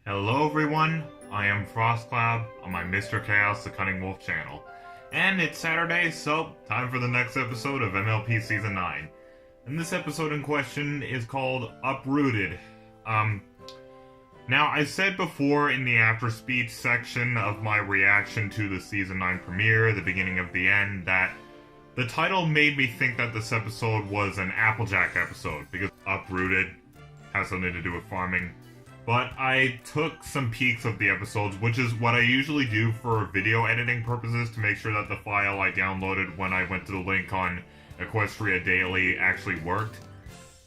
Hello everyone, I am FrostCloud on my Mr. Chaos the Cunning Wolf channel. And it's Saturday, so time for the next episode of MLP Season 9. And this episode in question is called Uprooted. Now I said before in the after speech section of my reaction to the Season 9 premiere, the beginning of the end, that the title made me think that this episode was an Applejack episode, because Uprooted has something to do with farming. But I took some peeks of the episodes, which is what I usually do for video editing purposes to make sure that the file I downloaded when I went to the link on Equestria Daily actually worked.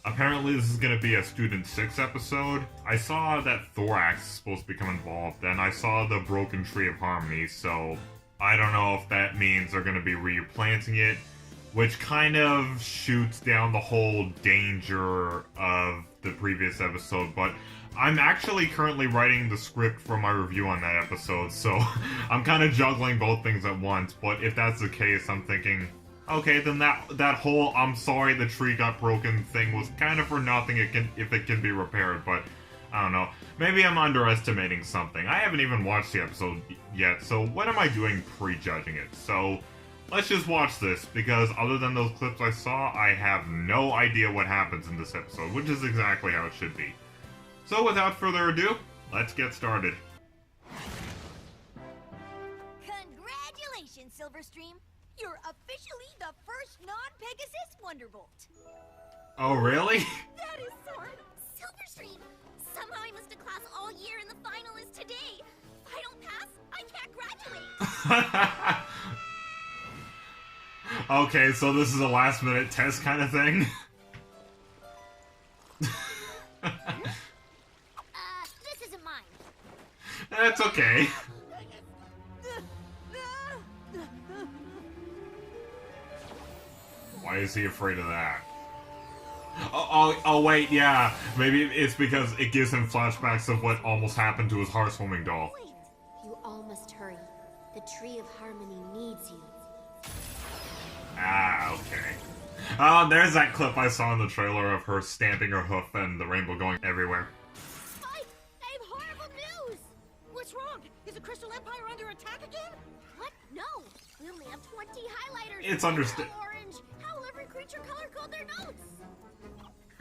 Apparently this is going to be a Student 6 episode. I saw that Thorax is supposed to become involved, and I saw the Broken Tree of Harmony, so I don't know if that means they're going to be replanting it, which kind of shoots down the whole danger of the previous episode, but I'm actually currently writing the script for my review on that episode, so I'm kind of juggling both things at once, but if that's the case, I'm thinking, okay, then that whole "I'm sorry the tree got broken" thing was kind of for nothing if it can be repaired, but I don't know. Maybe I'm underestimating something. I haven't even watched the episode yet, so what am I doing prejudging it? So let's just watch this, because other than those clips I saw, I have no idea what happens in this episode, which is exactly how it should be. So without further ado, let's get started. Congratulations, Silverstream! You're officially the first non-Pegasus Wonderbolt. Oh, really? That is so... Silverstream! Somehow I missed a class all year and the final is today. If I don't pass, I can't graduate. Okay, so this is a last-minute test kind of thing? This isn't mine. That's okay. Why is he afraid of that? Oh, wait, yeah. Maybe it's because it gives him flashbacks of what almost happened to his heartwarming doll. Wait. You all must hurry. The Tree of Harmony needs you. Ah, okay. Oh, there's that clip I saw in the trailer of her stamping her hoof and the rainbow going everywhere. Spike! I have horrible news! What's wrong? Is the Crystal Empire under attack again? What? No! We only have 20 highlighters! It's understood. Orange! How will every creature color code their notes?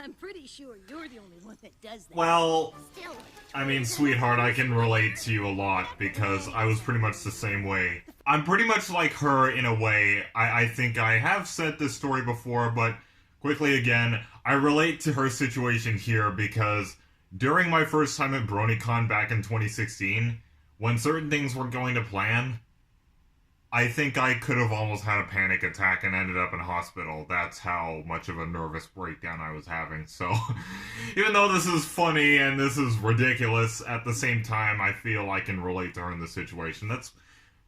I'm pretty sure you're the only one that does that. Well, Still, I mean, sweetheart, I can relate to you a lot because I was pretty much the same way. I'm pretty much like her in a way. I think I have said this story before, but quickly again, I relate to her situation here because during my first time at BronyCon back in 2016, when certain things were going to plan, I think I could have almost had a panic attack and ended up in hospital. That's how much of a nervous breakdown I was having. So, even though this is funny and this is ridiculous, at the same time, I feel I can relate to her in this situation. That's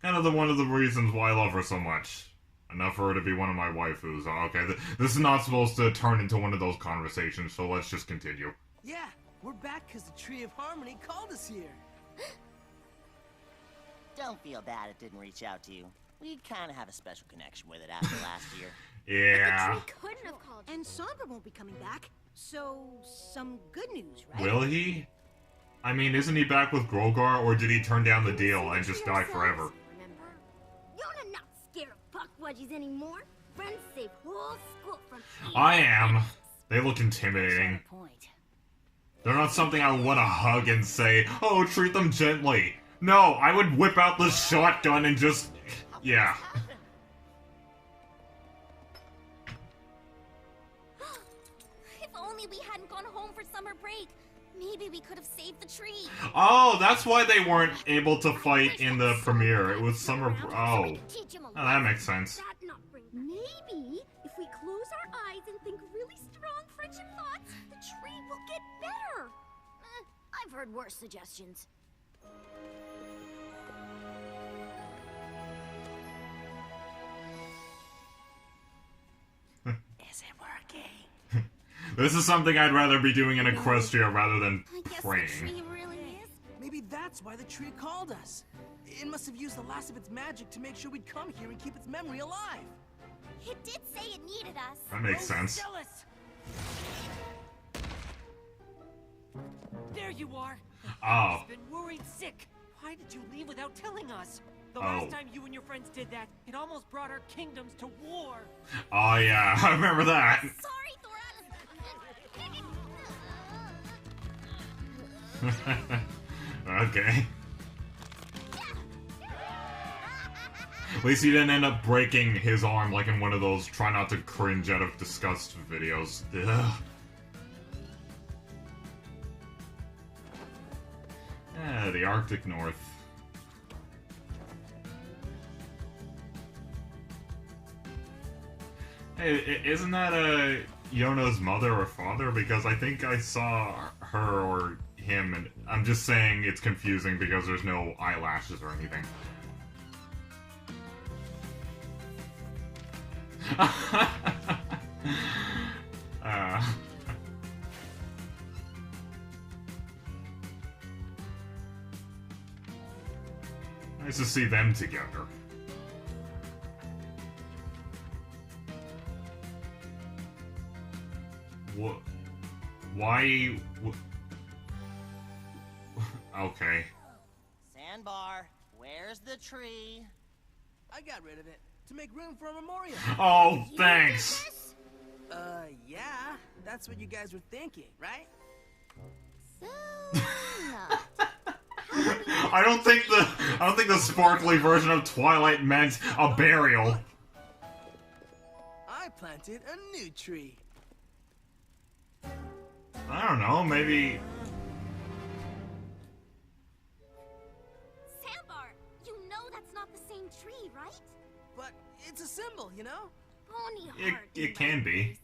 kind of one of the reasons why I love her so much. Enough for her to be one of my waifus. Okay, this is not supposed to turn into one of those conversations, so let's just continue. Yeah, we're back because the Tree of Harmony called us here. Don't feel bad it didn't reach out to you. We kind of have a special connection with it after last year. Yeah. the tree couldn't have called you. And Sandbar won't be coming back. So, some good news, right? Will he? I mean, isn't he back with Grogar, or did he turn down the deal and just die forever? Remember? You're not scared of puckwudgies anymore. Friends save whole school from I am. They look intimidating. point. They're not something I want to hug and say, oh, treat them gently. No, I would whip out the shotgun and just... yeah. If only we hadn't gone home for summer break. Maybe we could have saved the tree. Oh, that's why they weren't able to fight in the premiere. It was summer... oh. Oh, that makes sense. Maybe if we close our eyes and think really strong friendship thoughts, the tree will get better. I've heard worse suggestions. Is it working? This is something I'd rather be doing in Equestria rather than I guess praying. the tree really is. Maybe that's why the tree called us. It must have used the last of its magic to make sure we'd come here and keep its memory alive. It did say it needed us. That makes sense. Jealous. There you are. Oh. He's been worried sick. Why did you leave without telling us? The Oh. last time you and your friends did that, it almost brought our kingdoms to war. Oh yeah, I remember that. Sorry, Thorax. Okay. At least he didn't end up breaking his arm like in one of those try not to cringe out of disgust videos. Ugh. Yeah, the Arctic North. Hey, isn't that Yona's mother or father? Because I think I saw her or him, and I'm just saying it's confusing because there's no eyelashes or anything. Nice to see them together. What? Why? Okay. Sandbar, where's the tree? I got rid of it to make room for a memorial. Oh, thanks. Yeah, that's what you guys were thinking, right? So not. I don't think the sparkly version of Twilight meant a burial. I planted a new tree. I don't know, maybe. Sandbar, you know that's not the same tree, right? But it's a symbol, you know? Pony heart. It can be.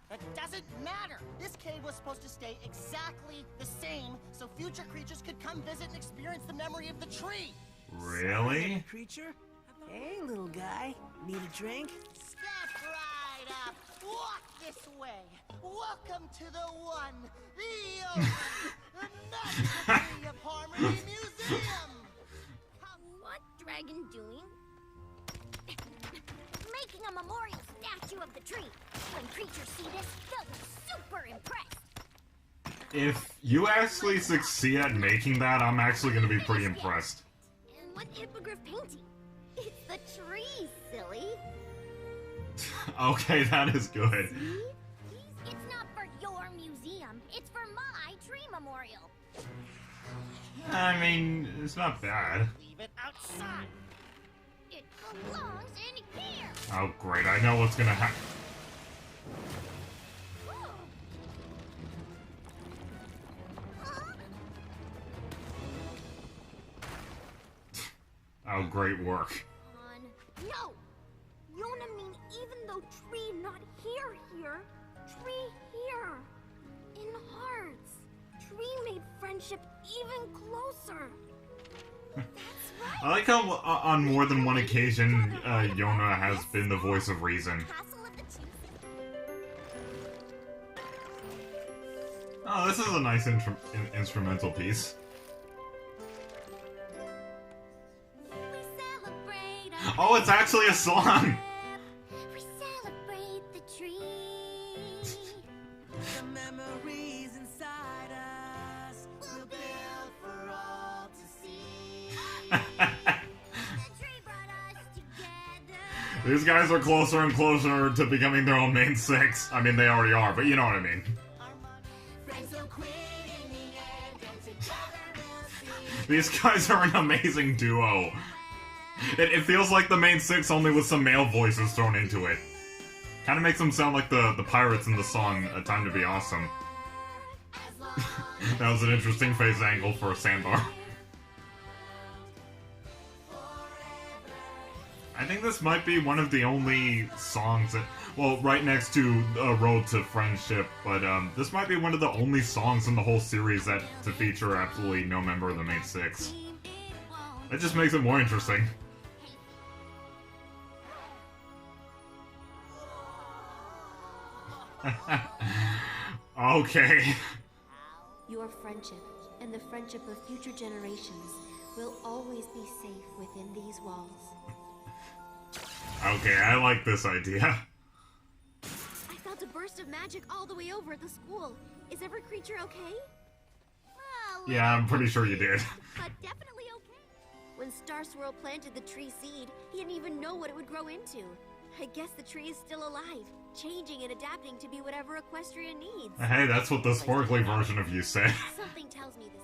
It doesn't matter. This cave was supposed to stay exactly the same so future creatures could come visit and experience the memory of the tree. Really? Creature? Hey, little guy. Need a drink? Step right up. Walk this way. Welcome to the one, the only, the magical tree of Harmony Museum. What dragon doing? Making a memorial statue of the tree. When creatures see this, they'll be super impressed. If you actually succeed at making that, I'm actually gonna be pretty impressed. And what hippogriff painting? It's the tree, silly. Okay, that is good. See? It's not for your museum. It's for my tree memorial. I mean, it's not bad. Leave it outside. It belongs in here. Oh, great, I know what's gonna happen. Oh, great work. No! Yona mean even though tree not here, tree here. In hearts. Tree made friendship even closer. That's right. I like how on more than one occasion, Yona has been the voice of reason. Castle of the Chiefs. Oh, this is a nice instrumental piece. We celebrate Oh, it's actually a song! We celebrate the tree. The memories inside us will build for all to see. The tree brought us together. These guys are closer and closer to becoming their own main six. I mean, they already are, but you know what I mean. Friends don't quit in the end, and together we'll see. These guys are an amazing duo. It feels like the main six, only with some male voices thrown into it. Kind of makes them sound like the pirates in the song A Time to Be Awesome. That was an interesting face angle for a Sandbar. I think this might be one of the only songs that, well, right next to Road to Friendship, but this might be one of the only songs in the whole series that to feature absolutely no member of the main six. That just makes it more interesting. Okay. Your friendship and the friendship of future generations will always be safe within these walls. Okay, I like this idea. I felt a burst of magic all the way over at the school. Is every creature okay? Yeah, I'm pretty sure you did. But definitely okay. When Star Swirl planted the tree seed, he didn't even know what it would grow into. I guess the tree is still alive, changing and adapting to be whatever Equestria needs. Hey, that's what the sparkly version of you said. Something tells me this.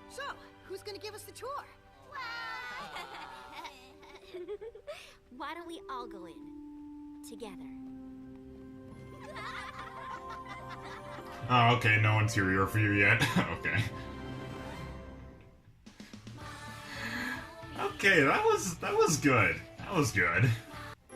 So, who's gonna give us the tour? Why don't we all go in together? Oh, okay, no interior for you yet. Okay. Okay, that was good. That was good.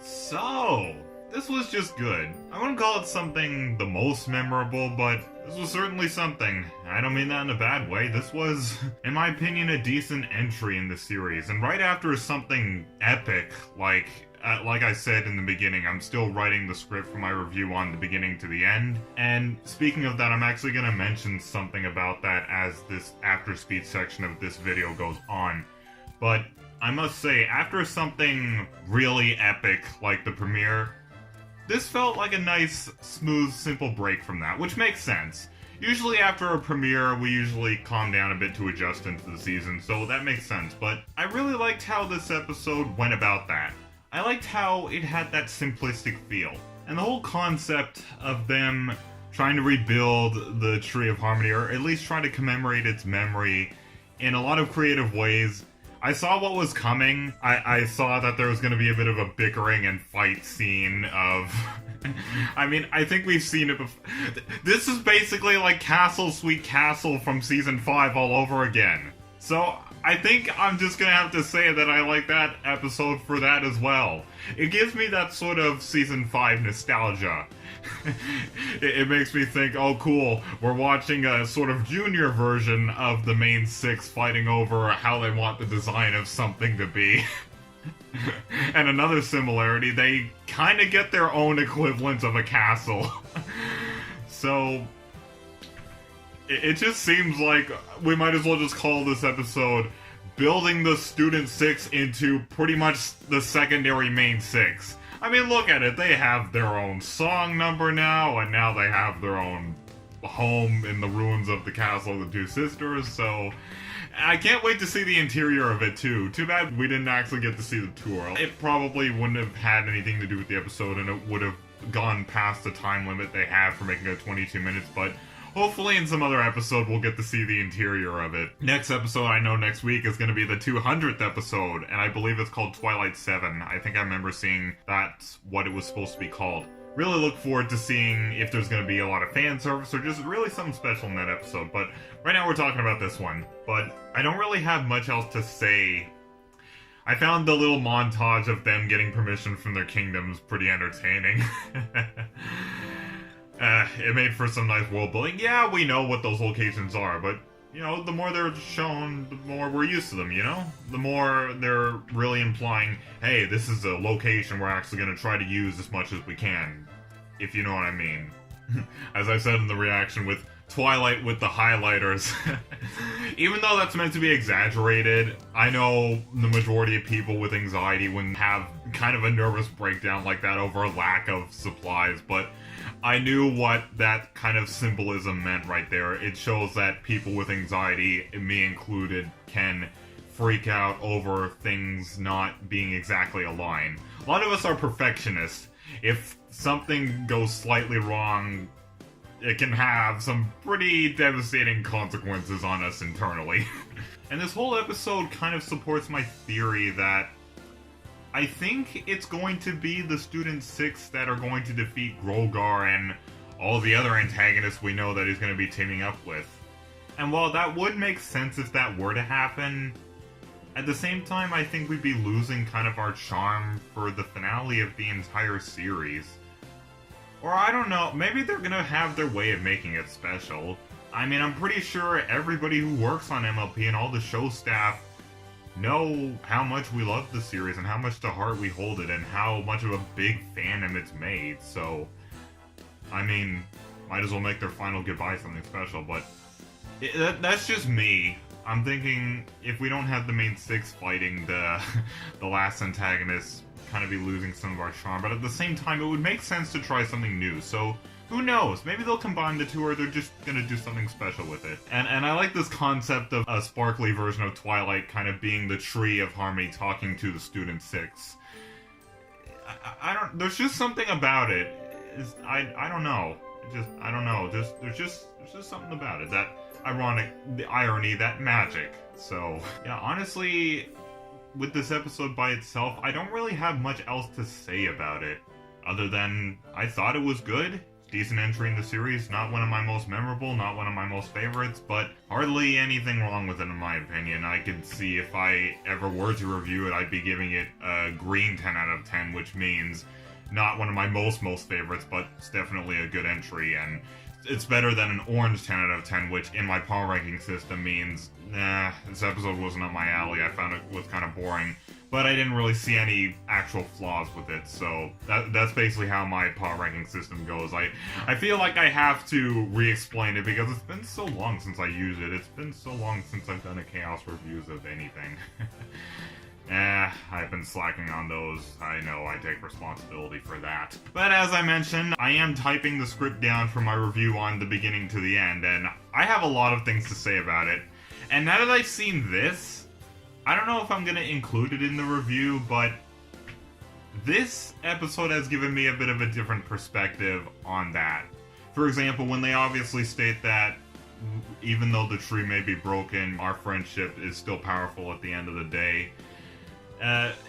So, this was just good. I wouldn't call it something the most memorable, but this was certainly something. I don't mean that in a bad way. This was, in my opinion, a decent entry in the series. And right after something epic, like I said in the beginning, I'm still writing the script for my review on the beginning to the end. And speaking of that, I'm actually going to mention something about that as this after speech section of this video goes on. But I must say, after something really epic like the premiere, this felt like a nice, smooth, simple break from that, which makes sense. Usually after a premiere, we usually calm down a bit to adjust into the season, so that makes sense. But I really liked how this episode went about that. I liked how it had that simplistic feel. And the whole concept of them trying to rebuild the Tree of Harmony, or at least try to commemorate its memory in a lot of creative ways. I saw what was coming. I saw that there was going to be a bit of a bickering and fight scene of... I mean, I think we've seen it before. This is basically like Castle Sweet Castle from Season 5 all over again. So, I think I'm just gonna have to say that I like that episode for that as well. It gives me that sort of Season 5 nostalgia. It makes me think, oh cool, we're watching a sort of junior version of the main six fighting over how they want the design of something to be. And another similarity, they kind of get their own equivalent of a castle. So, it just seems like we might as well just call this episode Building the Student 6 into pretty much the secondary main 6. I mean, look at it. They have their own song number now, and now they have their own home in the ruins of the Castle of the Two Sisters, so I can't wait to see the interior of it, too. Too bad we didn't actually get to see the tour. It probably wouldn't have had anything to do with the episode, and it would have gone past the time limit they have for making it 22 minutes, but hopefully in some other episode we'll get to see the interior of it. Next episode I know next week is going to be the 200th episode, and I believe it's called Twilight 7. I think I remember seeing that's what it was supposed to be called. Really look forward to seeing if there's going to be a lot of fan service or just really something special in that episode, but right now we're talking about this one. But I don't really have much else to say. I found the little montage of them getting permission from their kingdoms pretty entertaining. It made for some nice world building. Yeah, we know what those locations are, but, you know, the more they're shown, the more we're used to them, you know? The more they're really implying, hey, this is a location we're actually going to try to use as much as we can, if you know what I mean. As I said in the reaction with Twilight with the highlighters. Even though that's meant to be exaggerated, I know the majority of people with anxiety wouldn't have kind of a nervous breakdown like that over a lack of supplies, but I knew what that kind of symbolism meant right there. It shows that people with anxiety, me included, can freak out over things not being exactly aligned. A lot of us are perfectionists. If something goes slightly wrong, it can have some pretty devastating consequences on us internally. And this whole episode kind of supports my theory that I think it's going to be the Student 6 that are going to defeat Grogar and all the other antagonists we know that he's going to be teaming up with. And while that would make sense if that were to happen, at the same time I think we'd be losing kind of our charm for the finale of the entire series. Or I don't know, maybe they're gonna have their way of making it special. I mean, I'm pretty sure everybody who works on MLP and all the show staff know how much we love the series and how much to heart we hold it and how much of a big fandom it's made, so I mean, might as well make their final goodbye something special, but that's just me. I'm thinking if we don't have the main six fighting the last antagonists, kind of be losing some of our charm, but at the same time it would make sense to try something new. So Who knows? Maybe they'll combine the two, or they're just gonna do something special with it. And I like this concept of a sparkly version of Twilight kind of being the tree of harmony talking to the Student 6. I don't... There's just something about it. I don't know. I don't know. There's just something about it. That ironic... The irony, that magic. So, yeah, honestly, with this episode by itself, I don't really have much else to say about it. Other than, I thought it was good. Decent entry in the series, not one of my most memorable, not one of my most favorites, but hardly anything wrong with it in my opinion. I could see if I ever were to review it, I'd be giving it a green 10 out of 10, which means not one of my most favorites, but it's definitely a good entry, and it's better than an orange 10 out of 10, which in my power ranking system means, nah, this episode wasn't up my alley, I found it was kind of boring. But I didn't really see any actual flaws with it, so that's basically how my power ranking system goes. I feel like I have to re-explain it because it's been so long since I used it. It's been so long since I've done a Chaos reviews of anything. I've been slacking on those. I know, I take responsibility for that. But as I mentioned, I am typing the script down for my review on the beginning to the end, and I have a lot of things to say about it. And now that I've seen this, I don't know if I'm going to include it in the review, but this episode has given me a bit of a different perspective on that. For example, when they obviously state that even though the tree may be broken, our friendship is still powerful at the end of the day,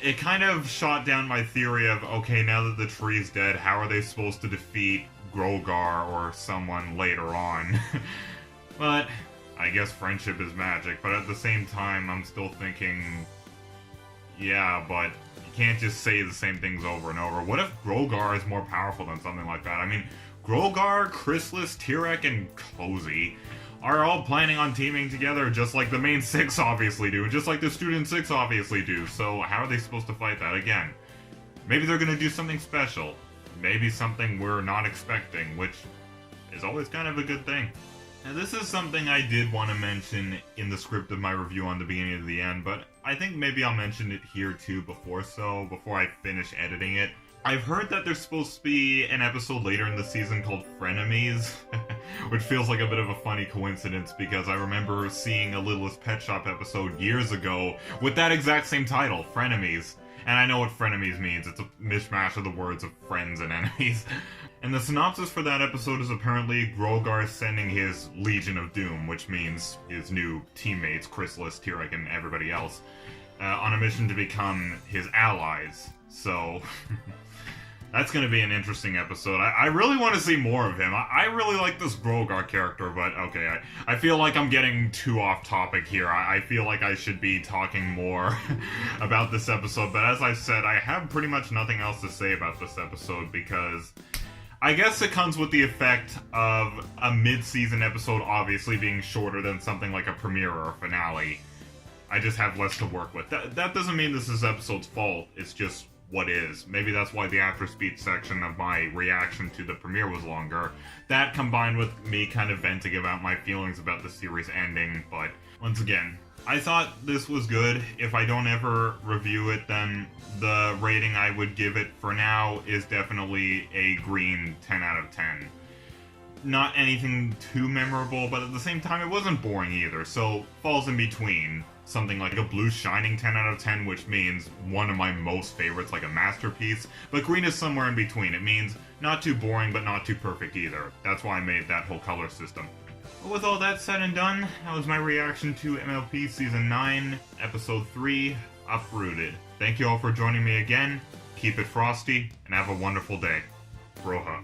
it kind of shot down my theory of, okay, now that the tree's dead, how are they supposed to defeat Grogar or someone later on? But I guess friendship is magic, but at the same time, I'm still thinking, yeah, but you can't just say the same things over and over. What if Grogar is more powerful than something like that? I mean, Grogar, Chrysalis, Tyrek, and Cozy are all planning on teaming together just like the main 6 obviously do, just like the Student 6 obviously do, so how are they supposed to fight that? Again, maybe they're gonna do something special. Maybe something we're not expecting, which is always kind of a good thing. Now, this is something I did want to mention in the script of my review on the beginning to the end, but I think maybe I'll mention it here too before I finish editing it. I've heard that there's supposed to be an episode later in the season called Frenemies, which feels like a bit of a funny coincidence because I remember seeing a Littlest Pet Shop episode years ago with that exact same title, Frenemies. And I know what frenemies means, it's a mishmash of the words of friends and enemies. And the synopsis for that episode is apparently Grogar sending his Legion of Doom, which means his new teammates, Chrysalis, Tyrek, and everybody else, on a mission to become his allies. So, that's going to be an interesting episode. I really want to see more of him. I really like this Grogar character, but okay, I feel like I'm getting too off topic here. I feel like I should be talking more about this episode, but as I said, I have pretty much nothing else to say about this episode because I guess it comes with the effect of a mid-season episode obviously being shorter than something like a premiere or a finale. I just have less to work with. That doesn't mean this is episode's fault, it's just what is. Maybe that's why the after speech section of my reaction to the premiere was longer. That combined with me kind of venting about my feelings about the series ending, but once again, I thought this was good. If I don't ever review it, then the rating I would give it for now is definitely a green 10 out of 10. Not anything too memorable, but at the same time it wasn't boring either, so falls in between. Something like a blue shining 10 out of 10, which means one of my most favorites, like a masterpiece, but green is somewhere in between. It means not too boring, but not too perfect either. That's why I made that whole color system. But with all that said and done, that was my reaction to MLP Season 9, Episode 3, Uprooted. Thank you all for joining me again, keep it frosty, and have a wonderful day. Roha.